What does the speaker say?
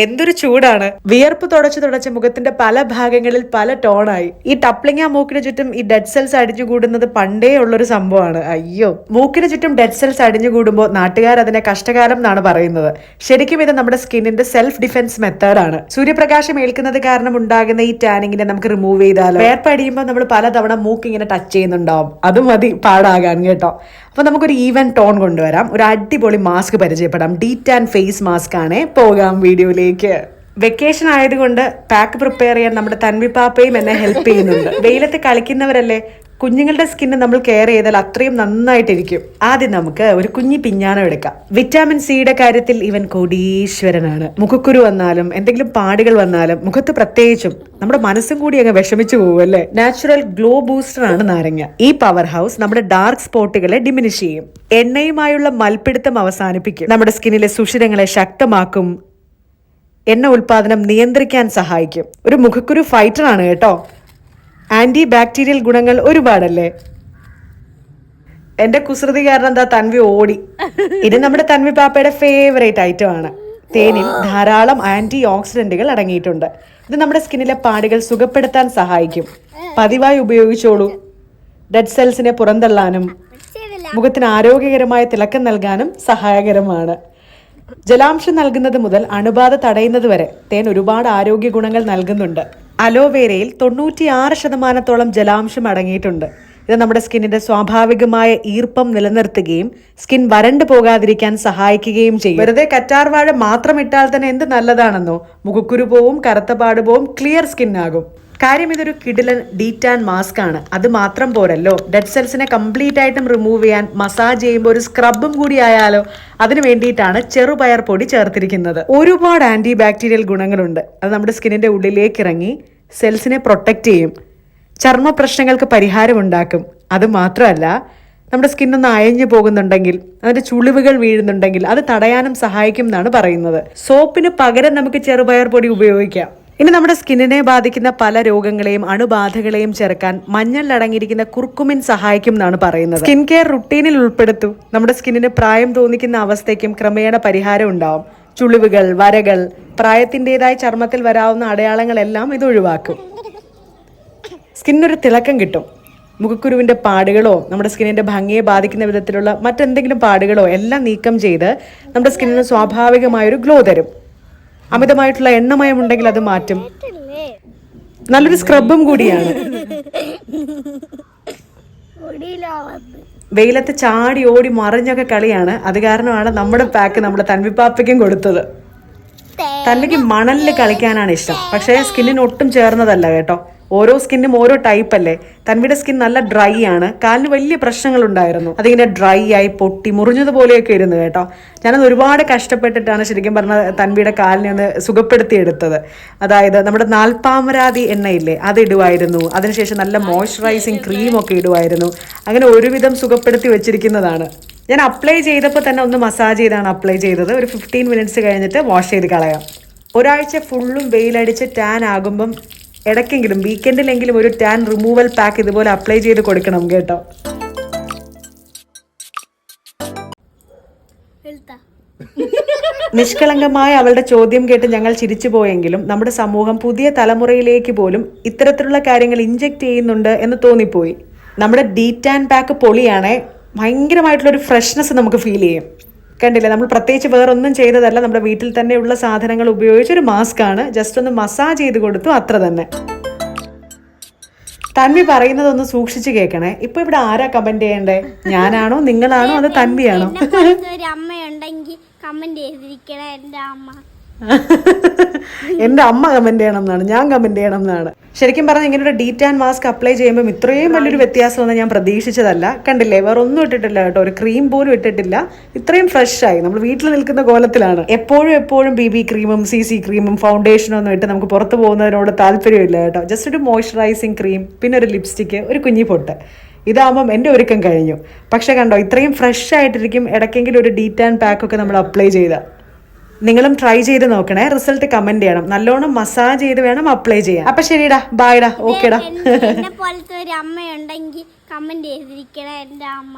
എന്തൊരു ചൂടാണ്. വിയർപ്പ് തുടച്ച് മുഖത്തിന്റെ പല ഭാഗങ്ങളിൽ പല ടോണായി. ഈ ടപ്ലിംഗ് ആ മൂക്കിന് ചുറ്റും ഈ ഡെഡ് സെൽസ് അടിഞ്ഞുകൂടുന്നത് പണ്ടേ ഉള്ളൊരു സംഭവമാണ്. അയ്യോ, മൂക്കിന് ചുറ്റും ഡെഡ് സെൽസ് അടിഞ്ഞുകൂടുമ്പോൾ നാട്ടുകാർ അതിനെ കഷ്ടകാലം എന്നാണ് പറയുന്നത്. ശരിക്കും ഇത് നമ്മുടെ സ്കിന്നിന്റെ സെൽഫ് ഡിഫൻസ് മെത്തേഡാണ്. സൂര്യപ്രകാശം ഏൽക്കുന്നത് കാരണം ഉണ്ടാകുന്ന ഈ ടാനിങ്ങിനെ നമുക്ക് റിമൂവ് ചെയ്താലോ. വേർപ്പടിയുമ്പോൾ നമ്മൾ പലതവണ മൂക്ക് ഇങ്ങനെ ടച്ച് ചെയ്യുന്നുണ്ടാവും. അത് മതി പാടാകാൻ കേട്ടോ. അപ്പൊ നമുക്കൊരു ഈവൻ ടോൺ കൊണ്ടുവരാം. ഒരു അടിപൊളി മാസ്ക് പരിചയപ്പെടാം. ഡീറ്റാൻ ഫേസ് മാസ്ക് ആണ്. പോകാം വീഡിയോയിലേക്ക്. വെക്കേഷൻ ആയതുകൊണ്ട് പാക്ക് പ്രിപ്പയർ ചെയ്യാൻ നമ്മുടെ തൻവി പാപ്പയും എന്നെ ഹെൽപ്പ് ചെയ്യുന്നുണ്ട്. വെയിലത്ത് കളിക്കുന്നവരല്ലേ, കുഞ്ഞുങ്ങളുടെ സ്കിന്ന് നമ്മൾ കെയർ ചെയ്താൽ അത്രയും നന്നായിട്ടിരിക്കും. ആദ്യം നമുക്ക് ഒരു കുഞ്ഞി പിഞ്ഞാണം എടുക്കാം. വിറ്റാമിൻ സിയുടെ കാര്യത്തിൽ ഇവൻ കോടീശ്വരനാണ്. മുഖക്കുരു വന്നാലും എന്തെങ്കിലും പാടുകൾ വന്നാലും മുഖത്ത് പ്രത്യേകിച്ചും നമ്മുടെ മനസ്സും കൂടി അങ്ങ് വിഷമിച്ചു പോകും അല്ലേ. നാച്ചുറൽ ഗ്ലോ ബൂസ്റ്റർ ആണ് നാരങ്ങ. ഈ പവർ ഹൗസ് നമ്മുടെ ഡാർക്ക് സ്പോട്ടുകളെ ഡിമിനിഷ് ചെയ്യും. എണ്ണയുമായുള്ള മൽപ്പിടുത്തം അവസാനിപ്പിക്കും. നമ്മുടെ സ്കിന്നിലെ സുഷിരങ്ങളെ ശക്തമാക്കും. എണ്ണ ഉൽപാദനം നിയന്ത്രിക്കാൻ സഹായിക്കും. ഒരു മുഖക്കുരു ഫൈറ്റർ ആണ് കേട്ടോ. ആന്റി ബാക്ടീരിയൽ ഗുണങ്ങൾ ഒരുപാടല്ലേ. എന്റെ കുസൃതി കാരണം എന്താ തൻവി ഓടി. ഇത് നമ്മുടെ തൻവി പാപ്പയുടെ ഫേവറേറ്റ് ഐറ്റം ആണ്. തേനിൽ ധാരാളം ആന്റി ഓക്സിഡന്റുകൾ അടങ്ങിയിട്ടുണ്ട്. ഇത് നമ്മുടെ സ്കിന്നിലെ പാടുകൾ സുഖപ്പെടുത്താൻ സഹായിക്കും. പതിവായി ഉപയോഗിച്ചോളൂ. ഡെഡ് സെൽസിനെ പുറന്തള്ളാനും മുഖത്തിന് ആരോഗ്യകരമായ തിളക്കം നൽകാനും സഹായകരമാണ്. ജലാംശം നൽകുന്നത് മുതൽ അണുബാധ തടയുന്നത് വരെ തേൻ ഒരുപാട് ആരോഗ്യ ഗുണങ്ങൾ നൽകുന്നുണ്ട്. അലോവേരയിൽ 96% ജലാംശം അടങ്ങിയിട്ടുണ്ട്. ഇത് നമ്മുടെ സ്കിന്നിന്റെ സ്വാഭാവികമായ ഈർപ്പം നിലനിർത്തുകയും സ്കിൻ വരണ്ടു പോകാതിരിക്കാൻ സഹായിക്കുകയും ചെയ്യും. വെറുതെ കറ്റാർവാഴ മാത്രം ഇട്ടാൽ തന്നെ എന്ത് നല്ലതാണെന്നോ. മുഖക്കുരു പോവും, കറുത്ത പാട് പോവും, ക്ലിയർ സ്കിൻ ആകും. കാര്യം ഇതൊരു കിടിലൻ ഡീറ്റാൻ മാസ്ക് ആണ്. അത് മാത്രം പോരല്ലോ, ഡെഡ് സെൽസിനെ കംപ്ലീറ്റ് ആയിട്ടും റിമൂവ് ചെയ്യാൻ മസാജ് ചെയ്യുമ്പോൾ ഒരു സ്ക്രബും കൂടി ആയാലോ. അതിന് വേണ്ടിയിട്ടാണ് ചെറുപയർ പൊടി ചേർത്തിരിക്കുന്നത്. ഒരുപാട് ആന്റി ബാക്ടീരിയൽ ഗുണങ്ങളുണ്ട്. അത് നമ്മുടെ സ്കിന്നിന്റെ ഉള്ളിലേക്ക് ഇറങ്ങി സെൽസിനെ പ്രൊട്ടക്റ്റ് ചെയ്യും. ചർമ്മ പ്രശ്നങ്ങൾക്ക് പരിഹാരം ഉണ്ടാക്കും. അത് മാത്രമല്ല, നമ്മുടെ സ്കിന്നൊന്ന് അയഞ്ഞു പോകുന്നുണ്ടെങ്കിൽ, അതിന്റെ ചുളിവുകൾ വീഴുന്നുണ്ടെങ്കിൽ അത് തടയാനും സഹായിക്കും എന്നാണ് പറയുന്നത്. സോപ്പിന് പകരം നമുക്ക് ചെറുപയർ പൊടി ഉപയോഗിക്കാം. ഇനി നമ്മുടെ സ്കിന്നിനെ ബാധിക്കുന്ന പല രോഗങ്ങളെയും അണുബാധകളെയും ചെറുക്കാൻ മഞ്ഞളിൽ അടങ്ങിയിരിക്കുന്ന കുർക്കുമിൻ സഹായിക്കും എന്നാണ് പറയുന്നത്. സ്കിൻ കെയർ റുട്ടീനിൽ ഉൾപ്പെടുത്തൂ. നമ്മുടെ സ്കിന്നിന് പ്രായം തോന്നിക്കുന്ന അവസ്ഥയ്ക്കും ക്രമേണ പരിഹാരം ഉണ്ടാവും. ചുളിവുകൾ, വരകൾ, പ്രായത്തിൻ്റെതായ ചർമ്മത്തിൽ വരാവുന്ന അടയാളങ്ങളെല്ലാം ഇത് ഒഴിവാക്കും. സ്കിന്നൊരു തിളക്കം കിട്ടും. മുഖക്കുരുവിന്റെ പാടുകളോ നമ്മുടെ സ്കിന്നിന്റെ ഭംഗിയെ ബാധിക്കുന്ന വിധത്തിലുള്ള മറ്റെന്തെങ്കിലും പാടുകളോ എല്ലാം നീക്കം ചെയ്ത് നമ്മുടെ സ്കിന്നിന് സ്വാഭാവികമായൊരു ഗ്ലോ തരും. അമിതമായിട്ടുള്ള എണ്ണമയം ഉണ്ടെങ്കിൽ അത് മാറ്റും. നല്ലൊരു സ്ക്രബും കൂടിയാണ്. വെയിലത്ത് ചാടി ഓടി മറിഞ്ഞൊക്കെ കളിയാണ്. അത് കാരണമാണ് നമ്മുടെ പാക്ക് നമ്മുടെ തൻവിപ്പാപ്പയ്ക്കും കൊടുത്തത്. തൻവിക്ക് മണലിൽ കളിക്കാനാണ് ഇഷ്ടം. പക്ഷേ സ്കിന്നിന് ഒട്ടും ചേർന്നതല്ല കേട്ടോ. ഓരോ സ്കിന്നും ഓരോ ടൈപ്പ് അല്ലേ. തൻവിയുടെ സ്കിൻ നല്ല ഡ്രൈ ആണ്. കാലിന് വലിയ പ്രശ്നങ്ങൾ ഉണ്ടായിരുന്നു. അതിങ്ങനെ ഡ്രൈ ആയി പൊട്ടി മുറിഞ്ഞതുപോലെയൊക്കെ ഇരുന്നു കേട്ടോ. ഞാനത് ഒരുപാട് കഷ്ടപ്പെട്ടിട്ടാണ് ശരിക്കും പറഞ്ഞ തൻവിയുടെ കാലിനെ ഒന്ന് സുഖപ്പെടുത്തിയെടുത്തത്. അതായത് നമ്മുടെ നാൽപ്പാമരാതി എണ്ണയില്ലേ, അത് ഇടുമായിരുന്നു. അതിനുശേഷം നല്ല മോയ്സ്ചറൈസിങ് ക്രീമൊക്കെ ഇടുമായിരുന്നു. അങ്ങനെ ഒരുവിധം സുഖപ്പെടുത്തി വെച്ചിരിക്കുന്നതാണ്. ഞാൻ അപ്ലൈ ചെയ്തപ്പോൾ തന്നെ ഒന്ന് മസാജ് ചെയ്താണ് അപ്ലൈ ചെയ്തത്. ഒരു 15 മിനിറ്റ്സ് കഴിഞ്ഞിട്ട് വാഷ് ചെയ്ത് കളയാം. ഒരാഴ്ച ഫുള്ളും വെയിലടിച്ച് ടാൻ ആകുമ്പം ഇടയ്ക്കെങ്കിലും വീക്കെൻഡിലെങ്കിലും ഒരു ടാൻ റിമൂവൽ പാക്ക് ഇതുപോലെ അപ്ലൈ ചെയ്ത് കൊടുക്കണം കേട്ടോ. നിഷ്കളങ്കമായ അവളുടെ ചോദ്യം കേട്ട് ഞങ്ങൾ ചിരിച്ചു പോയെങ്കിലും നമ്മുടെ സമൂഹം പുതിയ തലമുറയിലേക്ക് പോലും ഇത്തരത്തിലുള്ള കാര്യങ്ങൾ ഇഞ്ചെക്ട് ചെയ്യുന്നുണ്ട് എന്ന് തോന്നിപ്പോയി. നമ്മുടെ ഡീറ്റാൻ പാക്ക് പൊളിയാണേ. ഭയങ്കരമായിട്ടുള്ളൊരു ഫ്രഷ്നെസ് നമുക്ക് ഫീൽ ചെയ്യും. കണ്ടില്ലേ, നമ്മൾ പ്രത്യേകിച്ച് വേറൊന്നും ചെയ്തതല്ല. നമ്മുടെ വീട്ടിൽ തന്നെയുള്ള സാധനങ്ങൾ ഉപയോഗിച്ചൊരു മാസ്ക് ആണ്. ജസ്റ്റ് ഒന്ന് മസാജ് ചെയ്ത് കൊടുത്തു, അത്ര തന്നെ. തൻവി പറയുന്നതൊന്ന് സൂക്ഷിച്ചു കേൾക്കണേ. ഇപ്പൊ ഇവിടെ ആരാ കമന്റ് ചെയ്യണ്ടേ? ഞാനാണോ, നിങ്ങളാണോ, അത് തൻവിയാണോ? എന്റെ അമ്മ കമന്റ് ചെയ്യണം എന്നാണ്, ഞാൻ കമന്റ് ചെയ്യണം എന്നാണ്. ശരിക്കും പറഞ്ഞാൽ ഇങ്ങനെ ഒരു ഡീറ്റാൻ മാസ്ക് അപ്ലൈ ചെയ്യുമ്പോൾ ഇത്രയും വലിയൊരു വ്യത്യാസമൊന്നും ഞാൻ പ്രതീക്ഷിച്ചതല്ല. കണ്ടില്ലേ, വേറെ ഒന്നും ഇട്ടിട്ടില്ല കേട്ടോ. ഒരു ക്രീം പോലും ഇട്ടിട്ടില്ല. ഇത്രയും ഫ്രഷ് ആയി. നമ്മൾ വീട്ടിൽ നിൽക്കുന്ന കോലത്തിലാണ്. എപ്പോഴും BB ക്രീമും CC ക്രീമും ഫൗണ്ടേഷനും ഒന്നും ഇട്ട് നമുക്ക് പുറത്ത് പോകുന്നതിനോട് താല്പര്യമില്ല കേട്ടോ. ജസ്റ്റ് ഒരു മോയ്സ്ചറൈസിങ് ക്രീം, പിന്നെ ഒരു ലിപ്സ്റ്റിക്ക്, ഒരു കുഞ്ഞി പൊട്ട്. ഇതാകുമ്പം എൻ്റെ ഒരുക്കം കഴിഞ്ഞു. പക്ഷെ കണ്ടോ, ഇത്രയും ഫ്രഷ് ആയിട്ടിരിക്കും. ഇടയ്ക്കെങ്കിലും ഒരു ഡീറ്റാൻ പാക്കൊക്കെ നമ്മൾ അപ്ലൈ ചെയ്ത. നിങ്ങളും ട്രൈ ചെയ്ത് നോക്കണേ. റിസൾട്ട് കമന്റ് ചെയ്യണം. നല്ലോണം മസാജ് ചെയ്ത് വേണം അപ്ലൈ ചെയ്യാൻ. അപ്പൊ ശരിടാ, ബായ്ഡാ, ഓക്കേടാ. പോലത്തെ ഒരു അമ്മയുണ്ടെങ്കിൽ കമന്റ് ചെയ്തിരിക്കണേ. എൻ്റെ അമ്മ